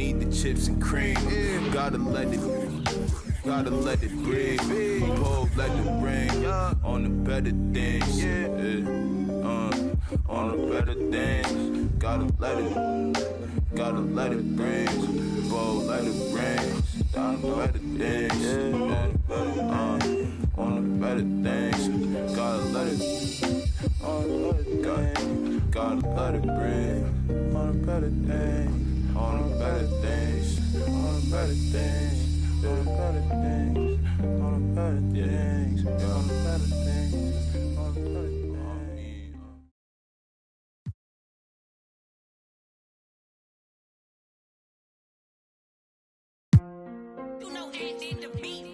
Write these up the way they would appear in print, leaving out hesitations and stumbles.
need the chips and cream. Gotta let it breathe. Pull, let it rain. On the better things. On the better things. Gotta let it rain. Pull, let it rain. On the better things. On the better things. Gotta let it. Gotta let it rain. On the better things. On the better things. On the better things. On the better things. On the better things. On the better things. On the better things. You know, Andy the beat.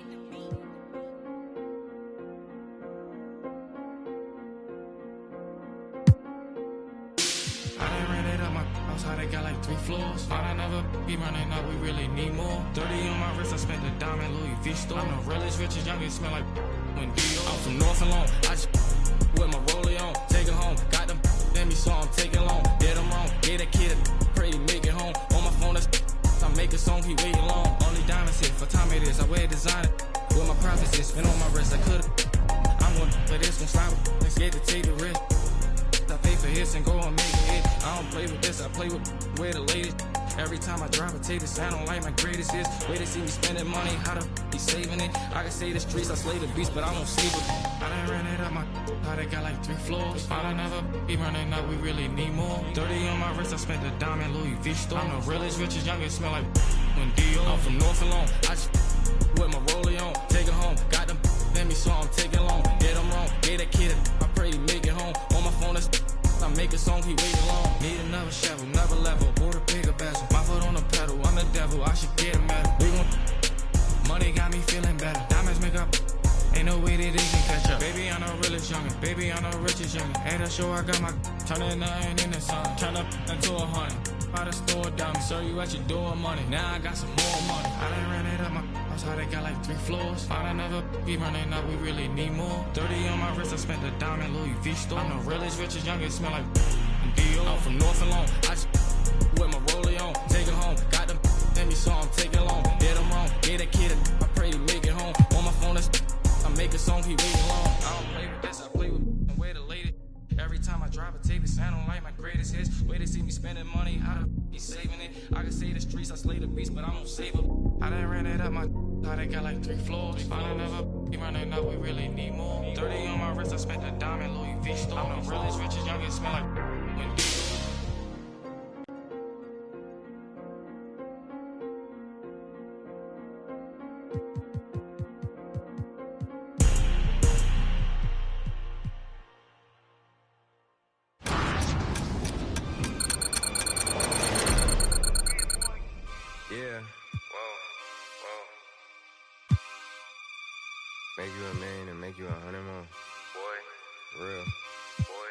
I done ran it up my house, how they got like 3 floors. Thought I never be running up, we really need more. 30 on my wrist, I spent a diamond Louis V store. I'm the realest, richest, youngest, smell like when Dior. I'm from North alone, I just with my rollie on. Take it home, got them let me so I'm taking long. Get them wrong, get a kid, pray to make it home. On my phone, that's I make a song, he waiting long. Only diamonds hit, for time it is, I wear designer. With my profits, it's been on my wrist, I could've. I'm going for this, gon' slide with, let's get to take the risk. I pay for hits and go and make a hit. I don't play with this, I play with where the latest. Every time I drop a tape, this I don't like my greatest hits. Way to see me spending money, how to be saving it. I can say the streets, I slay the beast, but I won't sleep it. I done ran it up my how they got like 3 floors. Thought I never be running up, we really need more. 30 on my wrist, I spent a diamond Louis V store. I'm the realest, richest, youngest, smell like when Dior. I'm from North alone, I just with my rollie on. Take it home, got them let me so I'm taking long. Get them wrong, get a kid, I pray to make it home. On my phone, that's I make a song, he waiting long. Need another shovel, another level, bought a bigger bezel. My foot on the pedal, I'm the devil, I should get a medal. We gon' money got me feeling better. Diamonds make up, ain't no way that they can catch up. Baby, I'm the realest youngin', baby, I'm the richest youngin'. At the show, I got my turning nothing into something. Turn up into 100. By the store dummy, serve you at your door money. Now I got some more money. I done ran it up my house, how they got like 3 floors. Thought I never be running up, we really need more. 30 on my wrist, I spent a diamond Louis V store. I'm the realest, richest, youngest, smell like Dior. I'm from North alone, I just with my rollie on. Take it home, got them let me so I'm taking long. Get them wrong, get a kid, I pray to make it home. On my phone, that's I make a song, he waiting long. I don't play with this, I play with where the latest. Every time I drop a tape, it sound like my greatest hits. Way to see me spending money, how to be saving it. I can say the streets, I slay the beast, but I won't save it. I done ran it up my how they got like 3 floors. Thought I never be running up, we really need more. 30 on my wrist, I spent a diamond Louis V store. I'm the realest, richest, youngest, smell like when Yeah. Whoa. Make you a million and make you 100 more. Boy. Real. Boy.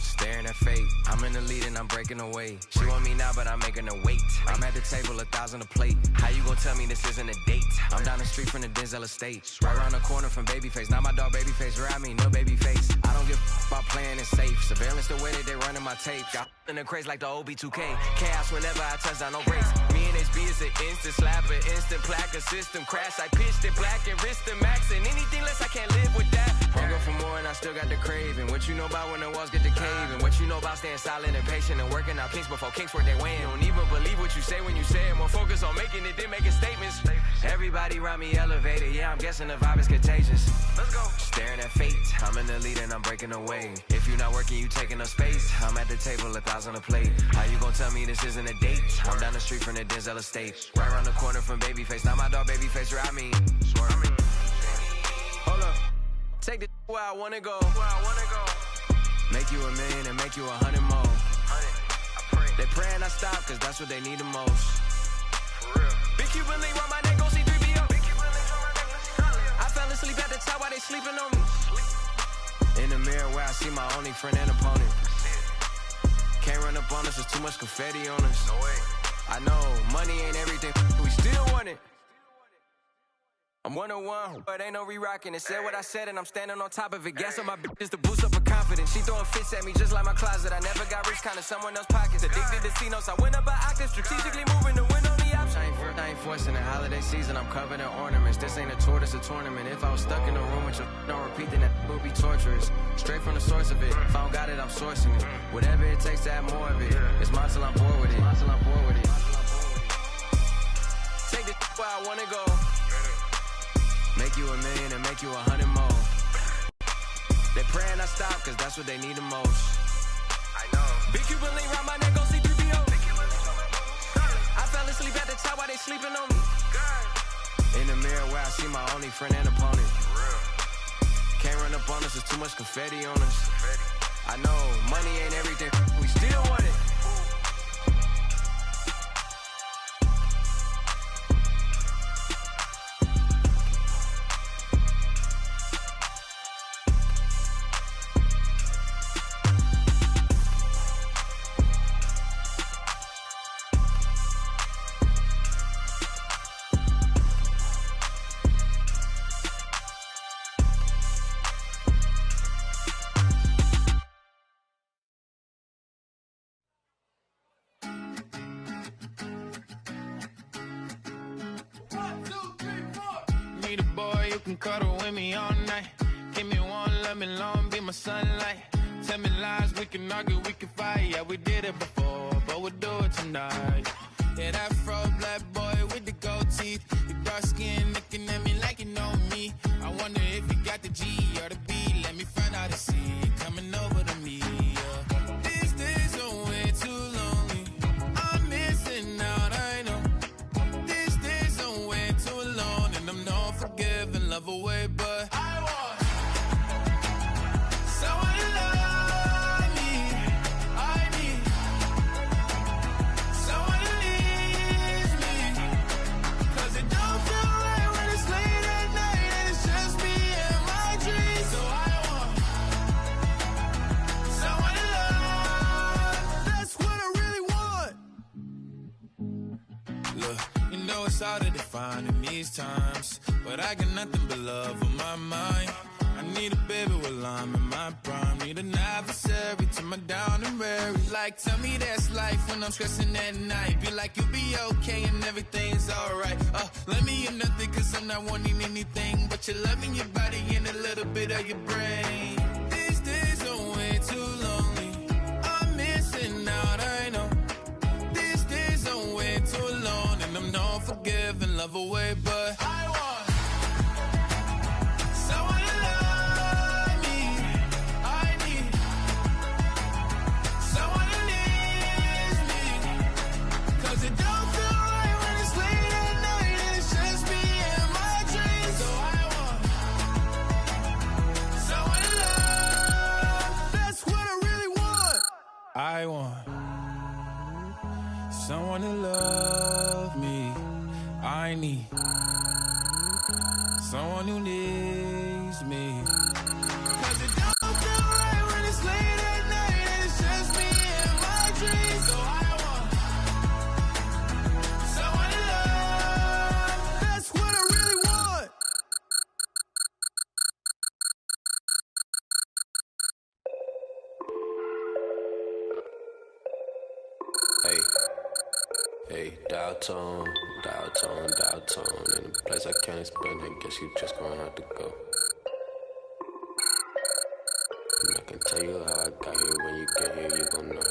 Staring at fate. I'm in the lead and I'm breaking away. She want me now, but I'm making her wait. I'm at the table, 1,000 a plate. How you gon' tell me this isn't a date? I'm down the street from the Denzel estate. Right around the corner from Babyface. Now my dog Babyface around me, no Babyface. I don't give about playing it safe. Surveillance the way that they running my tape. Got in the craze like the OB2K. Chaos whenever I touch down, no brakes. Me and HB is an instant slapper, instant plaque, a system crash. I pitched it black and wrist the max. And anything less, I can't live with that. Hunger for more and I still got the craving. What you know about when the walls get the caving? What you know about staying silent and patient and working out kinks before kinks work their way in? Don't even believe what you say when you say it. More focus on making it than making statements. Everybody around me elevated. Yeah, I'm guessing the vibe is contagious. Let's go. Staring at fate. I'm in the lead and I'm breaking away. If you're not working, you taking up space. I'm at the table, 1,000 a plate. How you gon' tell me this isn't a date? I'm down the street from the Denzel estate. Right around the corner from Babyface. Now my dog Babyface around me. Hold up. Take the where I wanna go. Make you a million and make you 100 more. They praying I stop, cause that's what they need the most. Big Cuban link round my neck, go see 3BO. I fell asleep at the top while they sleeping on me. In the mirror where I see my only friend and opponent. Can't run up on us, there's too much confetti on us. I know, money ain't everything, we still want it. I'm 101, but ain't no re-rocking it. Said what I said and I'm standing on top of it. Gas on my bitches to boost up her confidence. confident. She throwing fits at me just like my closet. I never got rich, kinda someone else's pockets. Addicted to C-notes, I went up an octave. Strategically moving to win on the option. I ain't forcing the holiday season, I'm covered in ornaments. This ain't a tour, this a tournament. If I was stuck in a room with your don't repeat, then that would be torturous. Straight from the source of it. If I don't got it, I'm sourcing it. Whatever it takes to have more of it. It's mine till I'm bored with it. Take this where I wanna go. Make you $1 million and make you 100 more. They praying I stop, cause that's what they need the most. I know. Big Cuban link round my neck, go see 3PO. I fell asleep at the top while they sleeping on me. In the mirror where I see my only friend and opponent. Can't run up on us, there's too much confetti on us. I know, money ain't everything, we still want it. Need a boy who can cuddle with me all night. Give me one, let me long, be my sunlight. Tell me lies, we can argue, we can fight. Yeah, we did it before, but we'll do it tonight. Yeah, that fro black boy with the gold teeth. Your dark skin looking at me like you know me. I wonder if you got the G or the B. Let me find out and see you coming over to me. Yeah. These days are way too lonely. I'm missing out, I know. These days are way too alone, and I'm not forgiving, love away, but I want someone to love me. I need someone to leave me, cause it don't feel right when it's late at night and it's just me and my dreams. So I want someone to love. That's what I really want. Look, you know it's hard to define in these times, but I got nothing but love on my mind. I need a baby while I'm in my prime. Need an adversary to my down and weary. Like, tell me that's life when I'm stressing at night. Be like, you'll be okay and everything's alright. Let me in nothing cause I'm not wanting anything but your love and your body and a little bit of your brain. These days are way too lonely. I'm missing out, I know. These days are way too alone, and I'm not forgiving, love away, but I want someone to love me. I need someone to leave me, cause it don't feel right when it's late at night and it's just me and my dreams. So I want someone to love. That's what I really want. I want someone to love me. I need someone who needs me, cause it don't feel right when it's late at night and it's just me and my dreams. So I want someone to love. That's what I really want. Hey, hey, dial tone. In a place I can't explain, I guess you just gonna have to go. And I can tell you how I got here. When you get here, you gon' know.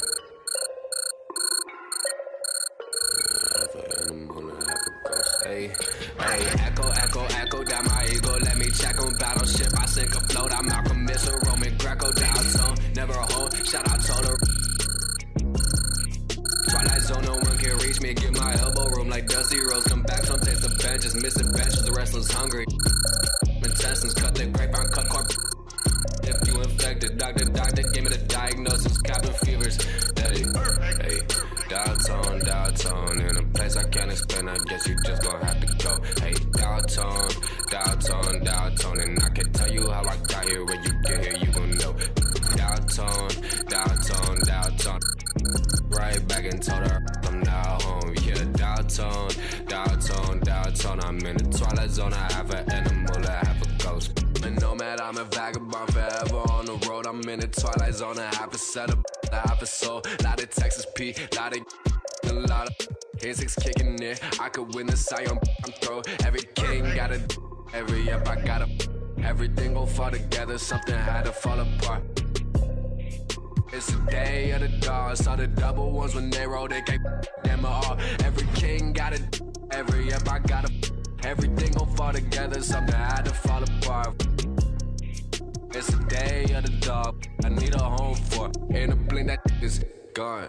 Have an animal and have a ghost. Hey, echo down my ego. Let me check on battleship. I sink afloat. I'm Malcolm Missile, Roman Greco, dial tone. Never a hole. Shout out to her. Twilight zone, no one can reach me. Give my elbow room like Dusty Rose. Come back, some taste the benches. Missing benches, the wrestlers hungry. Intestines, cut the grapevine, cut corp. If you infected, doctor, give me the diagnosis. Cabin fevers. Hey, dial tone. In a place I can't explain, I guess you just gonna have to go. Hey, dial tone. And I can tell you how I got here. When you get here, you gon' know. Dial tone. Right back and told her I'm now home. Yeah, dial tone. I'm in the twilight zone. I have an animal, I have a ghost. A nomad, I'm a vagabond forever on the road. world, I'm in the twilight zone. A half a set of a half a soul. Lot of Texas P, lot of a lot of insects kicking in. I could win the Sion, I'm throw. Every king got a every up, I got a everything gon' fall together. Something had to fall apart. It's the day of the dawn. Saw the double ones when they roll, they can't them all. Every king got it, every up, I got a everything gon' fall together. Something had to fall apart. It's the day of the dog. I need a home for. In a blink, that is gone.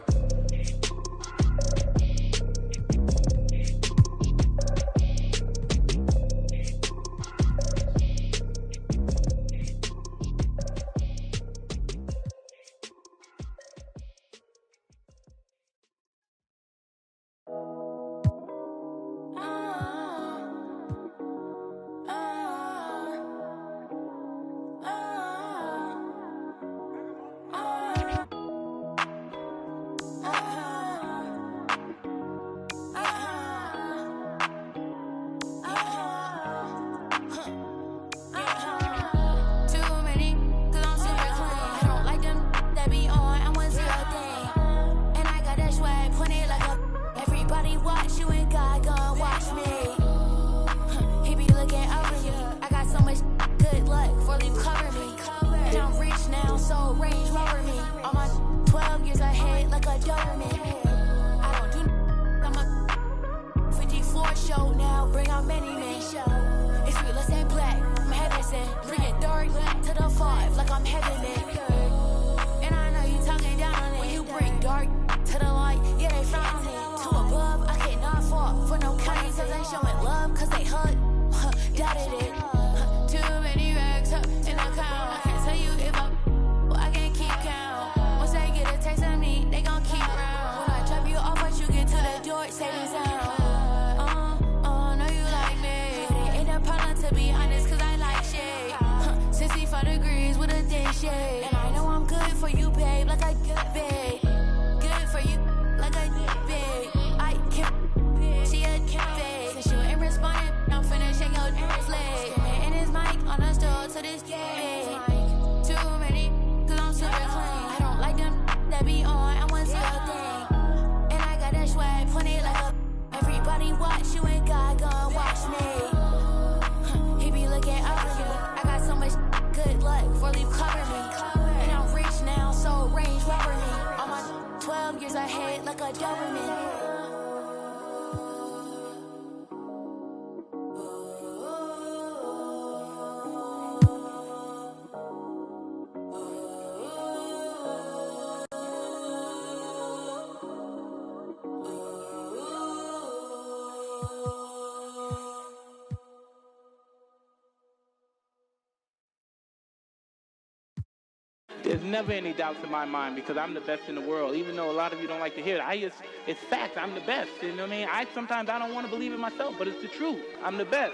There's never any doubts in my mind because I'm the best in the world. Even though a lot of you don't like to hear it, it's fact. I'm the best. You know what I mean? Sometimes I don't want to believe it myself, but it's the truth. I'm the best.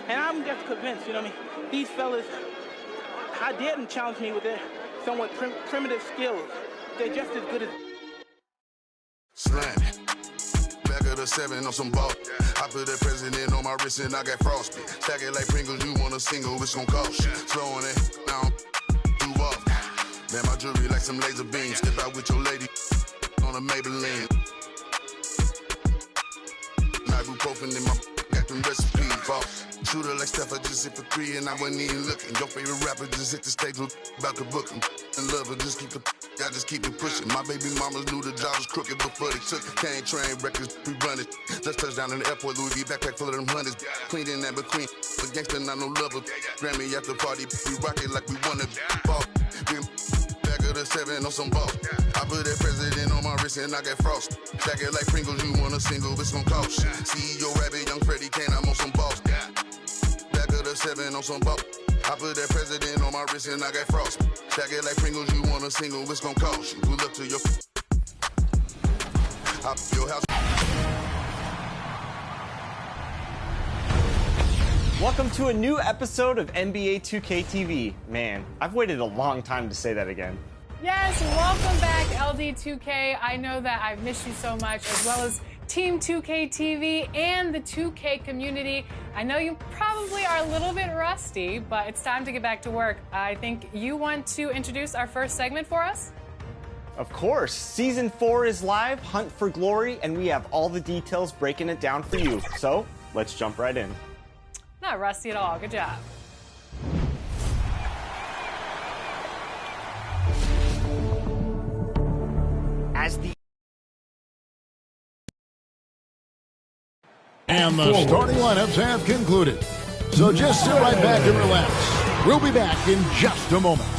And I'm just convinced, you know what I mean? These fellas, I dare them challenge me with their somewhat primitive skills. They're just as good as... Slam. Back of the 7 on some ball. I put that president on my wrist and I got frostbite. Stack it like Pringles, you want a single, it's gon' cost you. Slowing it, now I'm off. Man, my jewelry like some laser beams. Step out with your lady on a Maybelline. Ibuprofen in my got them recipes, boss. Shooter like Steph, I just hit for 3 and I wasn't even looking. Your favorite rapper just hit the stage with about to book him. And love her, just keep I just keep it pushing. My baby mamas knew the job was crooked before they took it. Can't train records, we run it. Just touched down in the airport, Louis V backpack full of them hundreds. Clean in that between. A gangster, not no lover. Grammy after party, we rock it like we wanna ball. Back of the 7 on some ball. I put that president on my wrist and I got frost. Stack it like Pringles, you want a single, it's gon' cost. CEO Rabbit, young Freddie Kane, I'm on some balls. Back of the 7 on some ball. I put that president on my wrist and I got frost. Stack it like Pringles, you want a single, it's gon' cost you. Pull up to your house. Welcome to a new episode of NBA 2K TV. Man, I've waited a long time to say that again. Yes, welcome back, LD2K. I know that I've missed you so much, as well as Team 2K TV and the 2K community. I know you probably are a little bit rusty, but it's time to get back to work. I think you want to introduce our first segment for us? Of course. Season 4 is live, Hunt for Glory, and we have all the details breaking it down for you. So, let's jump right in. Not rusty at all. Good job. And the starting lineups have concluded. So just sit right back and relax. We'll be back in just a moment.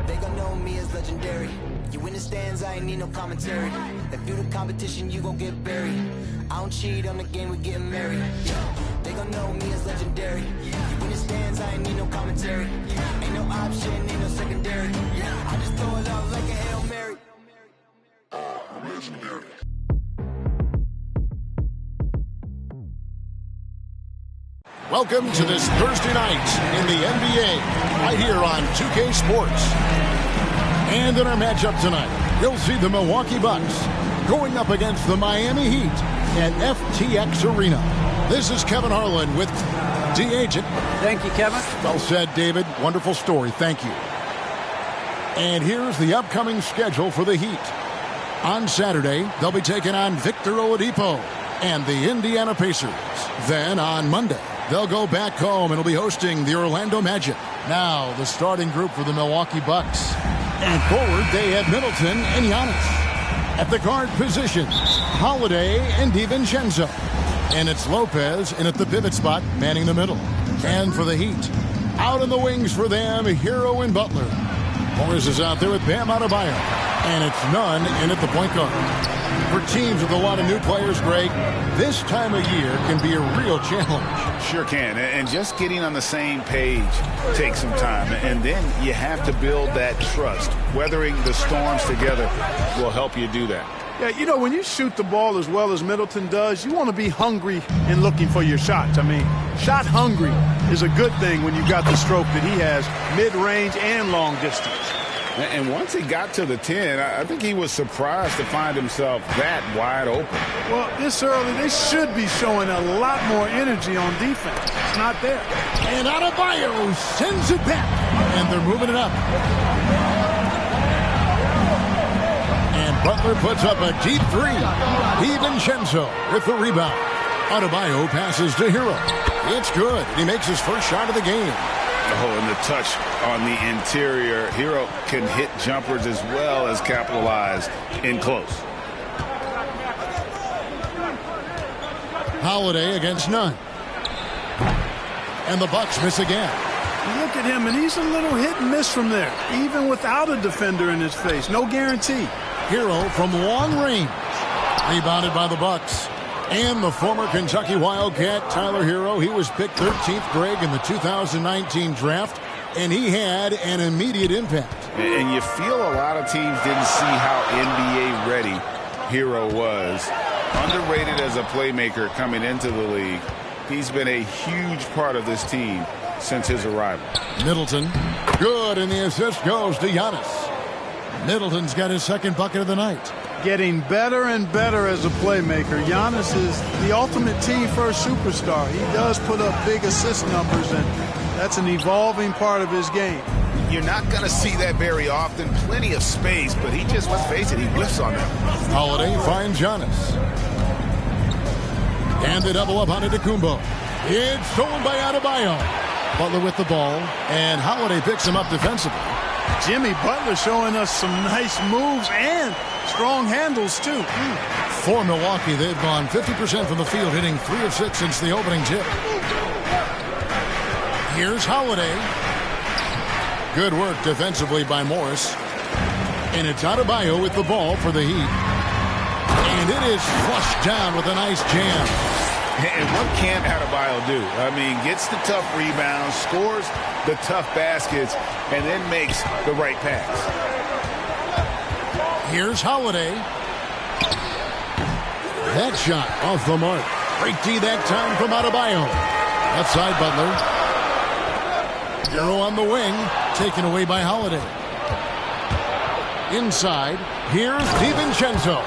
They gon' know me as legendary. You in the stands, I ain't need no commentary. If you the competition, you gon' get buried. I don't cheat on the game, we getting married. They gon' know me as legendary. You in the stands, I ain't need no commentary. Ain't no option, ain't no secondary. I just throw it out like a Hail Mary. Legendary. Welcome to this Thursday night in the NBA, right here on 2K Sports. And in our matchup tonight, you'll see the Milwaukee Bucks going up against the Miami Heat at FTX Arena. This is Kevin Harlan with D-Agent. Thank you, Kevin. Well said, David. Wonderful story. Thank you. And here's the upcoming schedule for the Heat. On Saturday, they'll be taking on Victor Oladipo and the Indiana Pacers. Then on Monday, they'll go back home and will be hosting the Orlando Magic. Now, the starting group for the Milwaukee Bucks. And forward, they have Middleton and Giannis. At the guard positions, Holiday and DiVincenzo. And it's Lopez in at the pivot spot, manning the middle. And for the Heat, out in the wings for them, Hero and Butler. Morris is out there with Bam Adebayo. And it's Nunn in at the point guard. For teams with a lot of new players, Greg, this time of year can be a real challenge. Sure can. And just getting on the same page takes some time. And then you have to build that trust. Weathering the storms together will help you do that. Yeah, you know, when you shoot the ball as well as Middleton does, you want to be hungry in looking for your shots. I mean, shot hungry is a good thing when you got the stroke that he has, mid-range and long distance. And once he got to the 10, I think he was surprised to find himself that wide open. Well, this early, they should be showing a lot more energy on defense. It's not there. And Adebayo sends it back. And they're moving it up. And Butler puts up a deep three. DiVincenzo with the rebound. Adebayo passes to Hero. It's good. He makes his first shot of the game. Oh, and the touch on the interior. Hero can hit jumpers as well as capitalize in close. Holiday against Nunn. And the Bucks miss again. Look at him, and he's a little hit and miss from there, even without a defender in his face. No guarantee. Hero from long range. Rebounded by the Bucks. And the former Kentucky Wildcat, Tyler Hero, he was picked 13th, Greg, in the 2019 draft, and he had an immediate impact. And you feel a lot of teams didn't see how NBA ready Hero was. Underrated as a playmaker coming into the league. He's been a huge part of this team since his arrival. Middleton, good, and the assist goes to Giannis. Middleton's got his second bucket of the night. Getting better and better as a playmaker. Giannis is the ultimate team-first superstar. He does put up big assist numbers, and that's an evolving part of his game. You're not going to see that very often. Plenty of space, but he just, let's face it, he whiffs on them. Holiday finds Giannis. And they double up on Antetokounmpo. It's stolen by Adebayo. Butler with the ball, and Holiday picks him up defensively. Jimmy Butler showing us some nice moves and strong handles, too. For Milwaukee, they've gone 50% from the field, hitting 3 of 6 since the opening tip. Here's Holiday. Good work defensively by Morris. And it's Adebayo with the ball for the Heat. And it is flushed down with a nice jam. And what can Adebayo do? I mean, gets the tough rebounds, scores the tough baskets, and then makes the right pass. Here's Holiday. That shot off the mark. Great D that time from Adebayo. Left side, Butler. Hero on the wing, taken away by Holiday. Inside, here's DiVincenzo.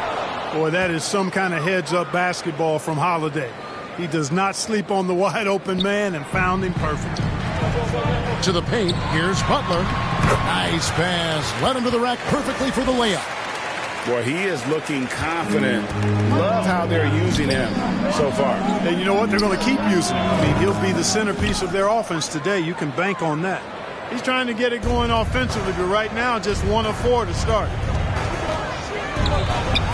Boy, that is some kind of heads-up basketball from Holiday. He does not sleep on the wide-open man and found him perfect. To the paint, here's Butler. Nice pass. Led him to the rack perfectly for the layup. Boy, he is looking confident. Love how they're using him so far. And you know what? They're going to keep using him. I mean, he'll be the centerpiece of their offense today. You can bank on that. He's trying to get it going offensively, but right now, just 1 of 4 to start.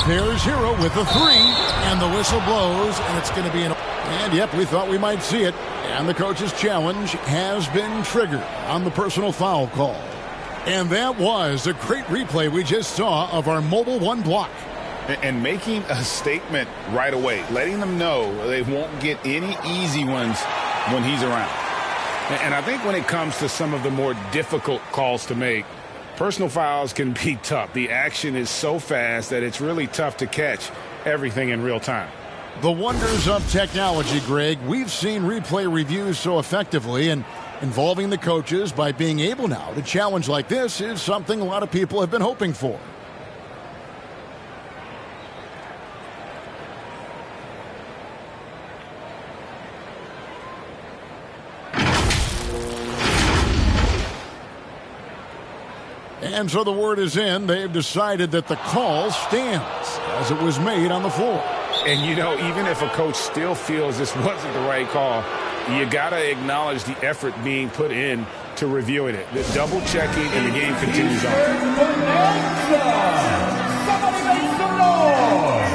There's Hero with the 3, and the whistle blows, and it's going to be an... And, yep, we thought we might see it. And the coach's challenge has been triggered on the personal foul call. And that was a great replay we just saw of our Mobile 1 block. And making a statement right away, letting them know they won't get any easy ones when he's around. And I think when it comes to some of the more difficult calls to make, personal fouls can be tough. The action is so fast that it's really tough to catch everything in real time. The wonders of technology, Greg. We've seen replay reviews so effectively, and involving the coaches by being able now to challenge like this is something a lot of people have been hoping for. And so the word is in. They've decided that the call stands as it was made on the floor. And, you know, even if a coach still feels this wasn't the right call, you got to acknowledge the effort being put in to reviewing it. The double checking and the game continues on. Somebody make some noise!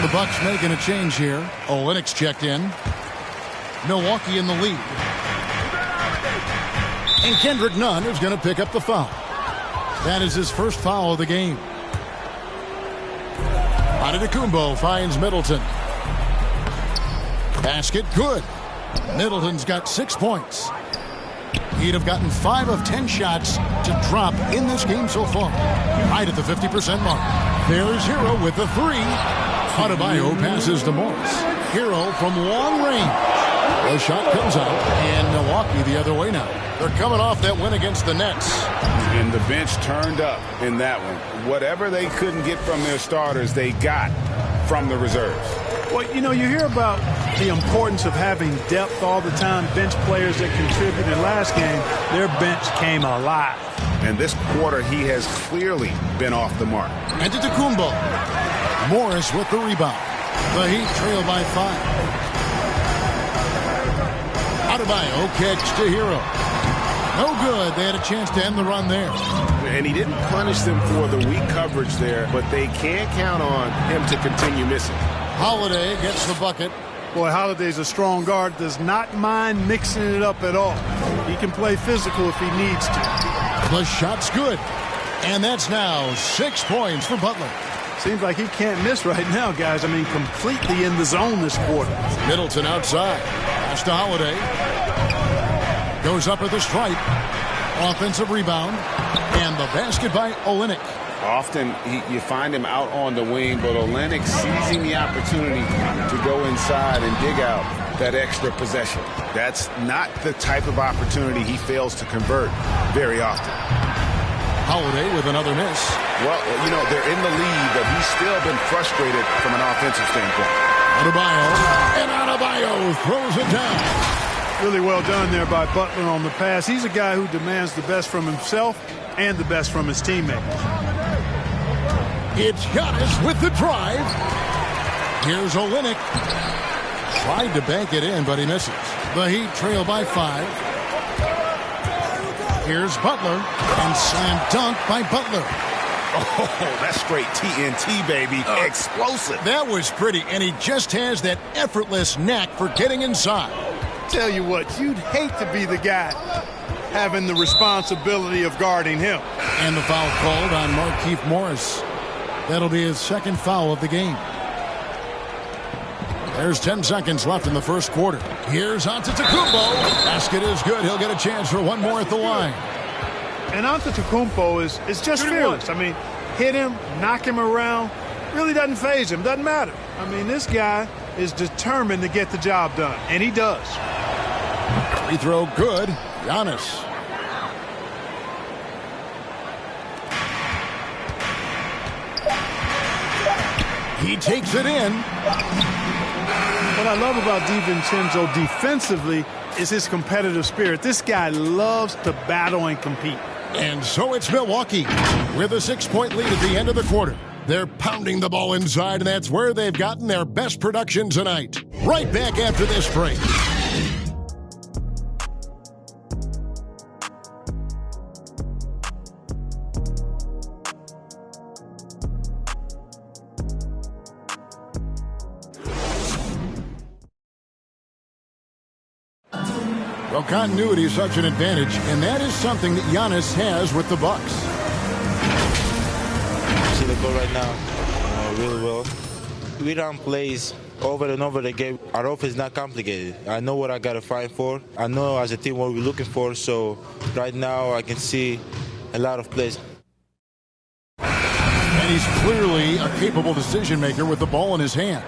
The Bucks making a change here. Olynyk's checked in. Milwaukee in the lead. And Kendrick Nunn is going to pick up the foul. That is his first foul of the game. Antetokounmpo finds Middleton. Basket good. Middleton's got 6 points. He'd have gotten 5 of 10 shots to drop in this game so far. Right at the 50% mark. There's Hero with the 3. Adebayo passes to Morris. Hero from long range. The shot comes out, and Milwaukee the other way now. They're coming off that win against the Nets. And the bench turned up in that one. Whatever they couldn't get from their starters, they got from the reserves. Well, you know, you hear about the importance of having depth all the time, bench players that contributed last game. Their bench came alive. And this quarter, he has clearly been off the mark. Antetokounmpo. Morris with the rebound. The Heat trail by 5. Adebayo kicks to Hero. No good. They had a chance to end the run there. And he didn't punish them for the weak coverage there, but they can't count on him to continue missing. Holiday gets the bucket. Boy, Holiday's a strong guard, does not mind mixing it up at all. He can play physical if he needs to. The shot's good. And that's now 6 points for Butler. Seems like he can't miss right now, guys. I mean, completely in the zone this quarter. Middleton outside. Pass to Holiday. Goes up at the stripe. Offensive rebound. And the basket by Olynyk. Often you find him out on the wing, but Olynyk seizing the opportunity to go inside and dig out that extra possession. That's not the type of opportunity he fails to convert very often. Holiday with another miss. Well, you know, they're in the lead, but he's still been frustrated from an offensive standpoint. Adebayo, and Adebayo throws it down. Really well done there by Butler on the pass. He's a guy who demands the best from himself and the best from his teammates. It's Giannis with the drive. Here's Olynyk. Tried to bank it in, but he misses. The Heat trail by 5. Here's Butler, and slam dunk by Butler. Oh, that's straight TNT, baby. Explosive. That was pretty, and he just has that effortless knack for getting inside. Tell you what, you'd hate to be the guy having the responsibility of guarding him. And the foul called on Markieff Morris. That'll be his second foul of the game. There's 10 seconds left in the first quarter. Here's Antetokounmpo. Basket is good. He'll get a chance for one more at the line. And Antetokounmpo is just fearless. I mean, hit him, knock him around. Really doesn't faze him. Doesn't matter. I mean, this guy is determined to get the job done, and he does. Free throw good. Giannis. He takes it in. What I love about DiVincenzo defensively is his competitive spirit. This guy loves to battle and compete. And so it's Milwaukee with a 6-point lead at the end of the quarter. They're pounding the ball inside, and that's where they've gotten their best production tonight. Right back after this break. Well, continuity is such an advantage, and that is something that Giannis has with the Bucks. See the goal right now, really well. We run plays over and over again. Our offense is not complicated. I know what I got to fight for. I know as a team what we're looking for, so right now I can see a lot of plays. And he's clearly a capable decision maker with the ball in his hands.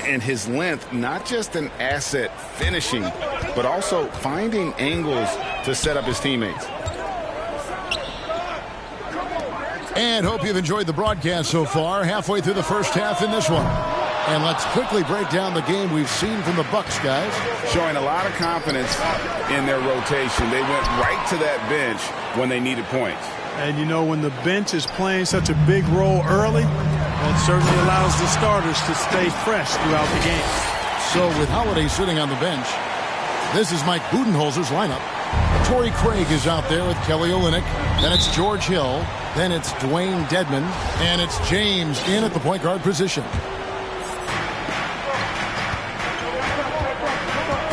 And his length, not just an asset finishing, but also finding angles to set up his teammates. And hope you've enjoyed the broadcast so far. Halfway through the first half in this one. And let's quickly break down the game we've seen from the Bucks, guys. Showing a lot of confidence in their rotation. They went right to that bench when they needed points. And, you know, when the bench is playing such a big role early, that certainly allows the starters to stay fresh throughout the game. So with Holiday sitting on the bench, this is Mike Budenholzer's lineup. Torrey Craig is out there with Kelly Olynyk. Then it's George Hill. Then it's Dwayne Dedmon. And it's James in at the point guard position.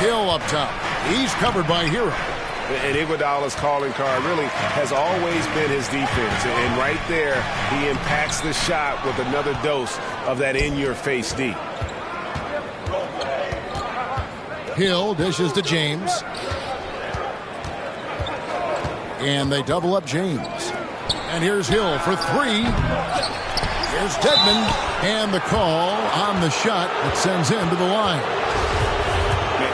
Hill up top. He's covered by Hero. And Iguodala's calling card really has always been his defense. And right there, he impacts the shot with another dose of that in-your-face D. Hill dishes to James. And they double up James. And here's Hill for three. Here's Dedmon. And the call on the shot that sends him to the line.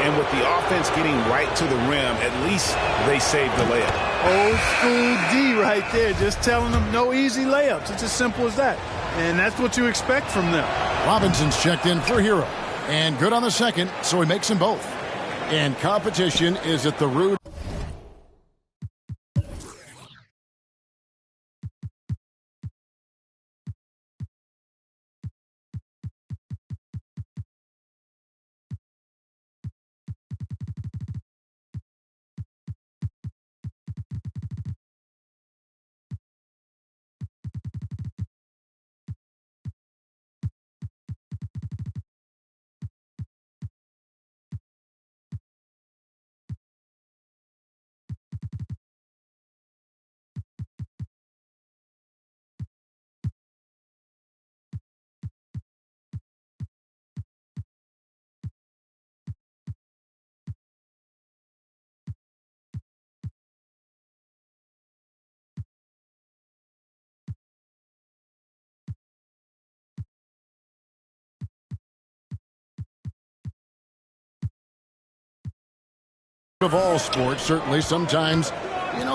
And with the offense getting right to the rim, at least they saved the layup. Old school D right there, just telling them no easy layups. It's as simple as that. And that's what you expect from them. Robinson's checked in for Hero. And good on the second, so he makes them both. And competition is at the root. Of all sports, certainly sometimes,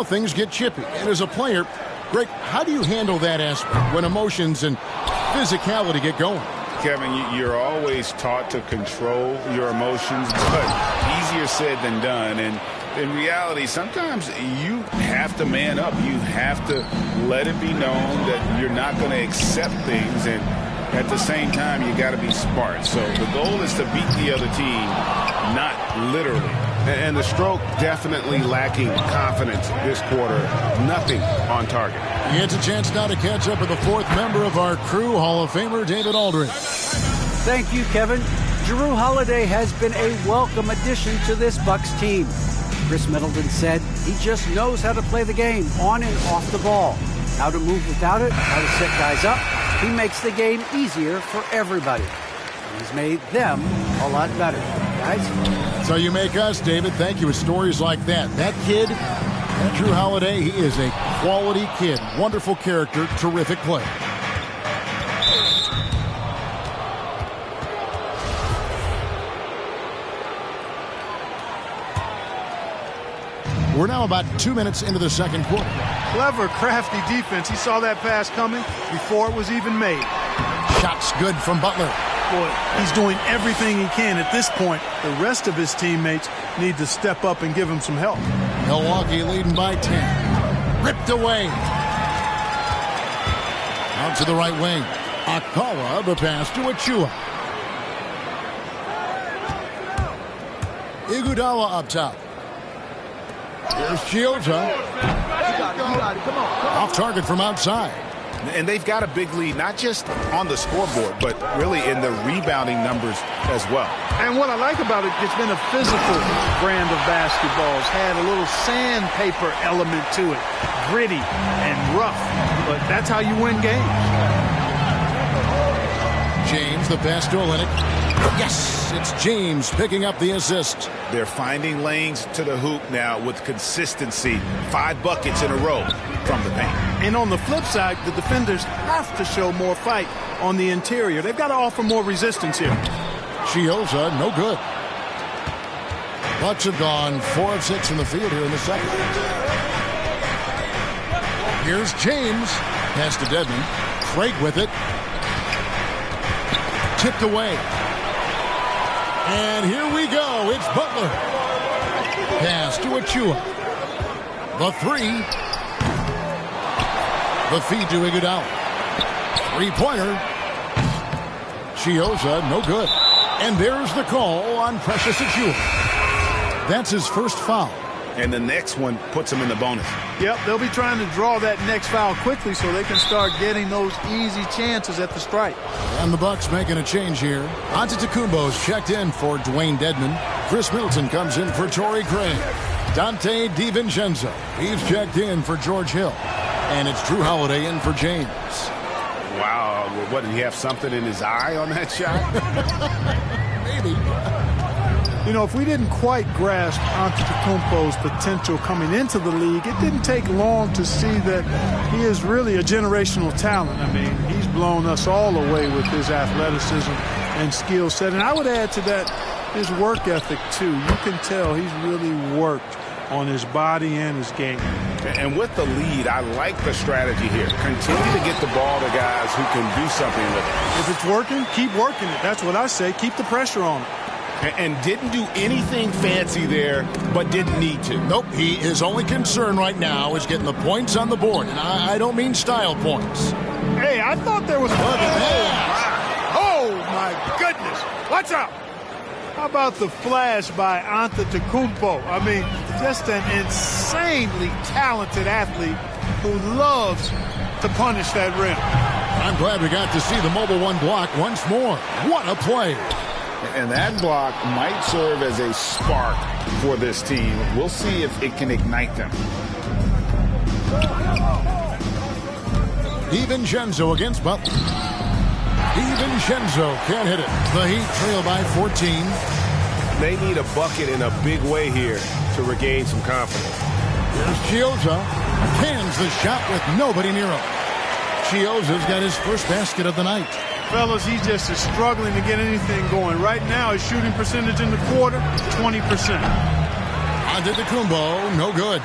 things get chippy. And as a player, Greg, how do you handle that aspect when emotions and physicality get going? Kevin, you're always taught to control your emotions, but easier said than done. And in reality, sometimes you have to man up. You have to let it be known that you're not going to accept things. And at the same time, you got to be smart. So the goal is to beat the other team, not literally. And the stroke definitely lacking confidence this quarter. Nothing on target. He gets a chance now to catch up with the fourth member of our crew, Hall of Famer David Aldridge. Thank you, Kevin. Jrue Holiday has been a welcome addition to this Bucks team. Chris Middleton said he just knows how to play the game on and off the ball. How to move without it, how to set guys up. He makes the game easier for everybody. He's made them a lot better. Guys? So you make us, David. Thank you with stories like that. That kid, Jrue Holiday, he is a quality kid. Wonderful character, terrific player. We're now about 2 minutes into the second quarter. Clever, crafty defense. He saw that pass coming before it was even made. Shots good from Butler. Boy, he's doing everything he can at this point. The rest of his teammates need to step up and give him some help. Milwaukee leading by 10. Ripped away. Out to the right wing. Akala, the pass to Achua. Iguodala up top. Here's Chiozza. Come on. Off target from outside. And they've got a big lead, not just on the scoreboard, but really in the rebounding numbers as well. And what I like about it, it's been a physical brand of basketball. It's had a little sandpaper element to it. Gritty and rough. But that's how you win games. James, the pass to Olynyk. Yes, it's James picking up the assist. They're finding lanes to the hoop now with consistency. 5 buckets in a row from the paint. And on the flip side, the defenders have to show more fight on the interior. They've got to offer more resistance here. Chiozza, no good. Bucks have gone 4 of 6 in the field here in the second. Here's James. Pass to Dedmon. Craig with it. Tipped away. And here we go. It's Butler. Pass to Achua. The 3. The feed to Iguodala. 3-pointer. Chiozza, no good. And there's the call on Precious Achua. That's his first foul. And the next one puts him in the bonus. Yep, they'll be trying to draw that next foul quickly so they can start getting those easy chances at the stripe. And the Bucks making a change here. Antetokounmpo's checked in for Dwayne Dedmon. Chris Middleton comes in for Torrey Craig. Dante DiVincenzo, he's checked in for George Hill. And it's Jrue Holiday in for James. Wow, what, did he have something in his eye on that shot? Maybe. You know, if we didn't quite grasp Antetokounmpo's potential coming into the league, it didn't take long to see that he is really a generational talent. I mean, he's blown us all away with his athleticism and skill set. And I would add to that his work ethic, too. You can tell he's really worked on his body and his game. And with the lead, I like the strategy here. Continue to get the ball to guys who can do something with it. If it's working, keep working it. That's what I say. Keep the pressure on him. And didn't do anything fancy there, but didn't need to. Nope, his only concern right now is getting the points on the board. And I don't mean style points. Hey, I thought there was... Oh, my goodness. Watch out. How about the flash by Antetokounmpo? I mean, just an insanely talented athlete who loves to punish that rim. I'm glad we got to see the mobile one block once more. What a play. And that block might serve as a spark for this team. We'll see if it can ignite them. DiVincenzo against Butler. DiVincenzo can't hit it. The Heat trail by 14. They need a bucket in a big way here to regain some confidence. Here's Chiozza. Cans the shot with nobody near him. Chiozza's got his first basket of the night. Fellas, he just is struggling to get anything going. Right now, his shooting percentage in the quarter, 20%. Antetokounmpo, no good.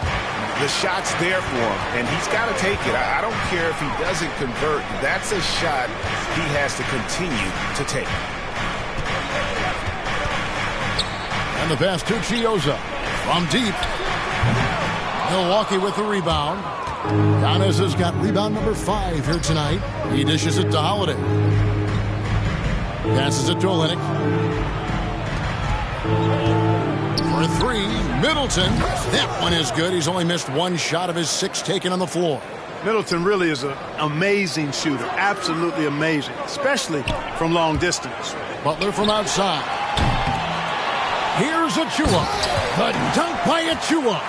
The shot's there for him, and he's got to take it. I don't care if he doesn't convert. That's a shot he has to continue to take. And the pass to Chiozza from deep. Milwaukee with the rebound. Giannis has got rebound number 5 here tonight. He dishes it to Holiday. Passes it to Olynyk. For 3, Middleton. That one is good. He's only missed 1 shot of his 6 taken on the floor. Middleton really is an amazing shooter. Absolutely amazing, especially from long distance. Butler from outside. Here's Achua. The dunk by Achua.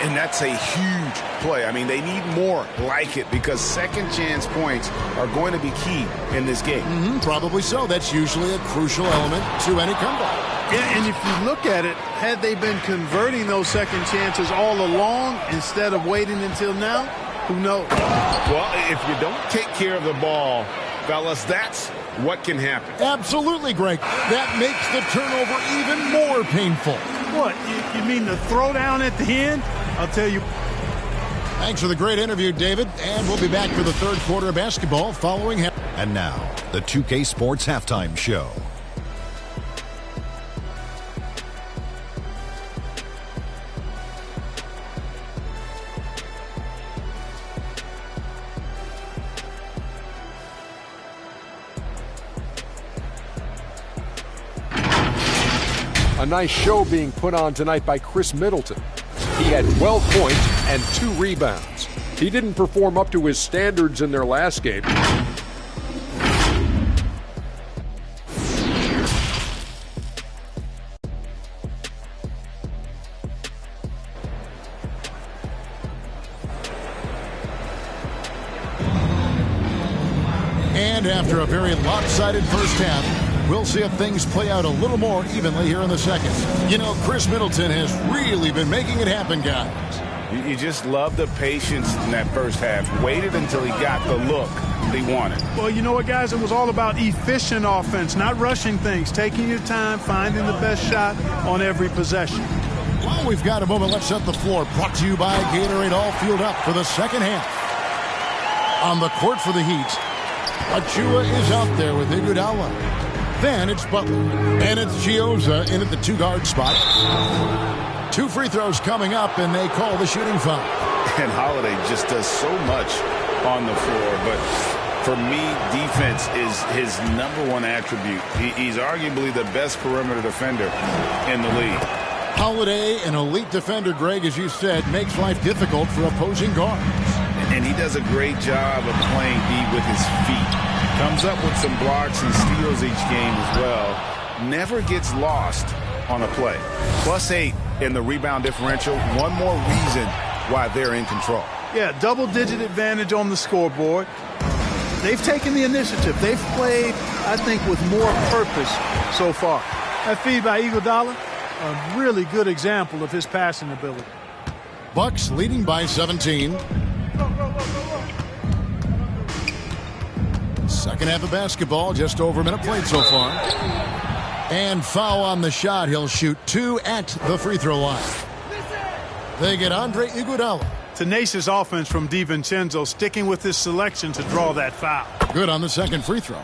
And that's a huge play. I mean, they need more like it because second chance points are going to be key in this game. Probably so. That's usually a crucial element to any comeback. Yeah, and if you look at it, had they been converting those second chances all along instead of waiting until now, who knows? Well, if you don't take care of the ball, fellas, that's what can happen. Absolutely, Greg. That makes the turnover even more painful. What? You mean the throwdown at the end? I'll tell you. Thanks for the great interview, David. And we'll be back for the third quarter of basketball following. And now, the 2K Sports Halftime Show. A nice show being put on tonight by Chris Middleton. He had 12 points and 2 rebounds. He didn't perform up to his standards in their last game. And after a very lopsided first half, we'll see if things play out a little more evenly here in the second. You know, Chris Middleton has really been making it happen, guys. You just love the patience in that first half. Waited until he got the look he wanted. Well, you know what, guys? It was all about efficient offense, not rushing things, taking your time, finding the best shot on every possession. Well, we've got a moment. Let's set the floor. Brought to you by Gatorade, all fueled up for the second half. On the court for the Heat, Achua is out there with Iguodala. Then it's Butler. And it's Chiozza in at the 2-guard spot. 2 free throws coming up, and they call the shooting foul. And Holiday just does so much on the floor. But for me, defense is his #1 attribute. He's arguably the best perimeter defender in the league. Holiday, an elite defender, Greg, as you said, makes life difficult for opposing guards. And he does a great job of playing D with his feet. Comes up with some blocks and steals each game as well. Never gets lost on a play. +8 in the rebound differential. One more reason why they're in control. Yeah, double-digit advantage on the scoreboard. They've taken the initiative. They've played, I think, with more purpose so far. That feed by Iguodala, a really good example of his passing ability. Bucks leading by 17. Second half of basketball, just over a minute played so far. And foul on the shot. He'll shoot 2 at the free throw line. They get Andre Iguodala. Tenacious offense from DiVincenzo, sticking with his selection to draw that foul. Good on the second free throw.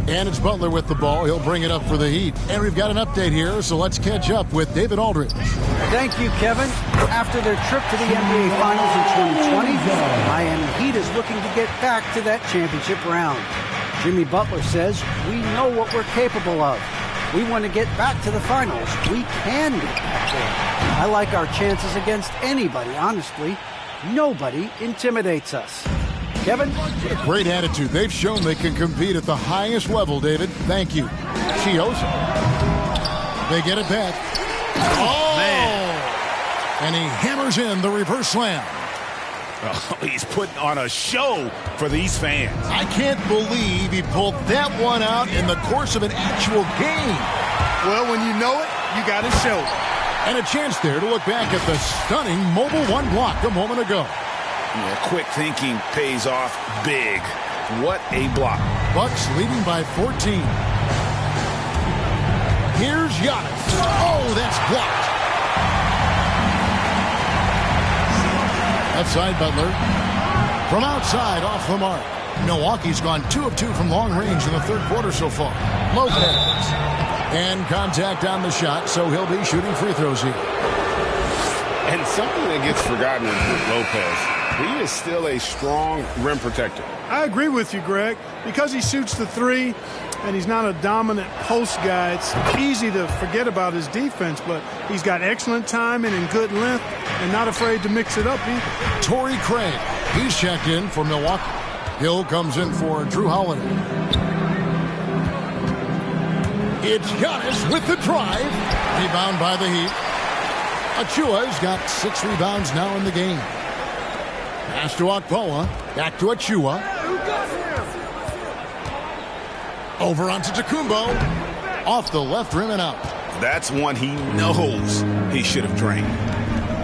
And it's Butler with the ball. He'll bring it up for the Heat. And we've got an update here, so let's catch up with David Aldridge. Thank you, Kevin. After their trip to the NBA Finals in 2020, the Miami Heat is looking to get back to that championship round. Jimmy Butler says, we know what we're capable of. We want to get back to the finals. We can get back there. I like our chances against anybody, honestly. Nobody intimidates us. Kevin? Great attitude. They've shown they can compete at the highest level, David. Thank you. Chiosa. They get it back. Oh! Man. And he hammers in the reverse slam. Oh, he's putting on a show for these fans. I can't believe he pulled that one out in the course of an actual game. Well, when you know it, you got to show it. And a chance there to look back at the stunning mobile one block a moment ago. Yeah, quick thinking pays off big. What a block. Bucks leading by 14. Here's Giannis. Oh, that's blocked. Outside Butler. From outside, off the mark. Milwaukee's gone 2 of 2 from long range in the third quarter so far. Lopez. And contact on the shot, so he'll be shooting free throws here. And something that gets forgotten with Lopez. He is still a strong rim protector. I agree with you, Greg. Because he shoots the three and he's not a dominant post guy, it's easy to forget about his defense, but he's got excellent timing and good length and not afraid to mix it up either. Torrey Craig, he's checked in for Milwaukee. Hill comes in for Drew Holiday. It's Giannis with the drive. Rebound by the Heat. Achua's got 6 rebounds now in the game. Pass to Okpoa. Back to Achua. Over onto Tacumbo. Off the left rim and out. That's one he knows he should have drained.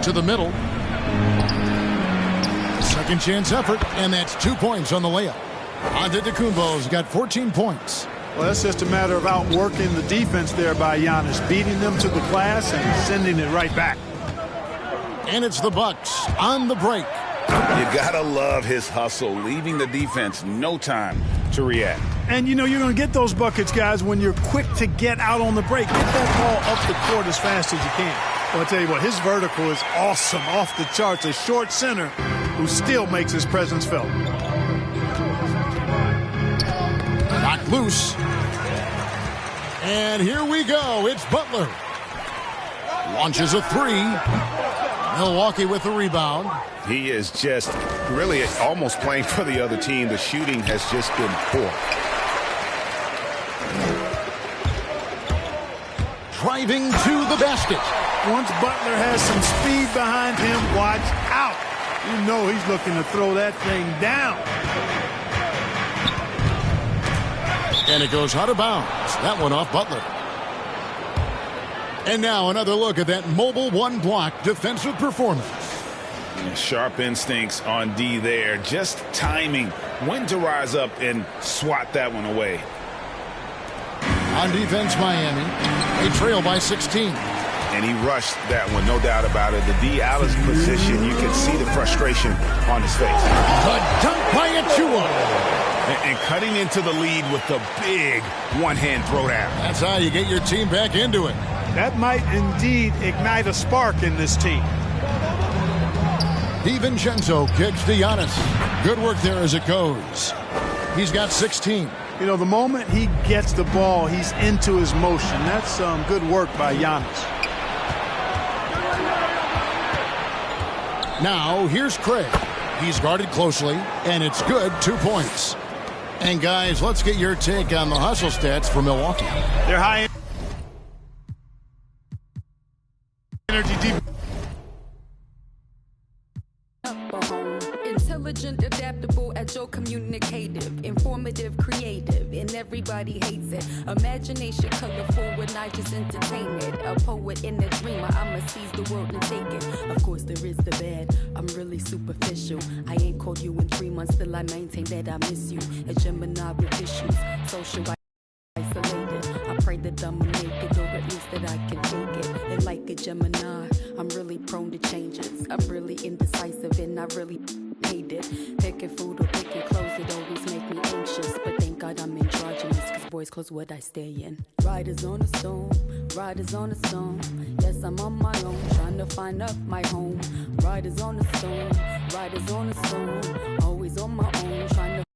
To the middle. Second chance effort, and that's 2 points on the layup. Antetokounmpo's got 14 points. Well, that's just a matter of outworking the defense there by Giannis, beating them to the glass and sending it right back. And it's the Bucks on the break. You gotta love his hustle, leaving the defense no time to react. And you know you're going to get those buckets, guys, when you're quick to get out on the break. Get that ball up the court as fast as you can. Well, I'll tell you what, his vertical is awesome, off the charts. A short center who still makes his presence felt. Knocked loose. And here we go. It's Butler. Launches a 3. Milwaukee with the rebound. He is just really almost playing for the other team. The shooting has just been poor. Driving to the basket. Once Butler has some speed behind him, watch out. You know he's looking to throw that thing down. And it goes out of bounds. That one off Butler. And now another look at that mobile one block defensive performance. Sharp instincts on D there. Just timing when to rise up and swat that one away. On defense, Miami. They trail by 16. And he rushed that one, no doubt about it. The D out of position, you can see the frustration on his face. The dunk by Achua. And cutting into the lead with the big one-hand throwdown. That's how you get your team back into it. That might indeed ignite a spark in this team. DiVincenzo kicks to Giannis. Good work there as it goes. He's got 16. You know, the moment he gets the ball, he's into his motion. That's some good work by Giannis. Now, here's Craig. He's guarded closely, and it's good. 2 points. And, guys, let's get your take on the hustle stats for Milwaukee. They're high energy deep. a home. Intelligent, adaptable, agile, communicative, informative, creative, and everybody hates it. Imagination, colorful, when I just entertain it. A poet and a dreamer, I'ma seize the world and take it. Of course, there is the bad. I'm really superficial. I ain't called you in 3 months, still I maintain that I miss you. A Gemini with issues, social isolated. I pray that I'ma make it, or at least that I can take it. And like a Gemini, I'm really prone to changes. I'm really indecisive and I really hate it. Picking food or picking clothes, it always make me anxious. But thank God I'm androgynous, cause boys clothes what I stay in. Riders on a storm, riders on a storm. Yes, I'm on my own, trying to find up my home. Riders on a storm, riders on a storm. Always on my own, trying to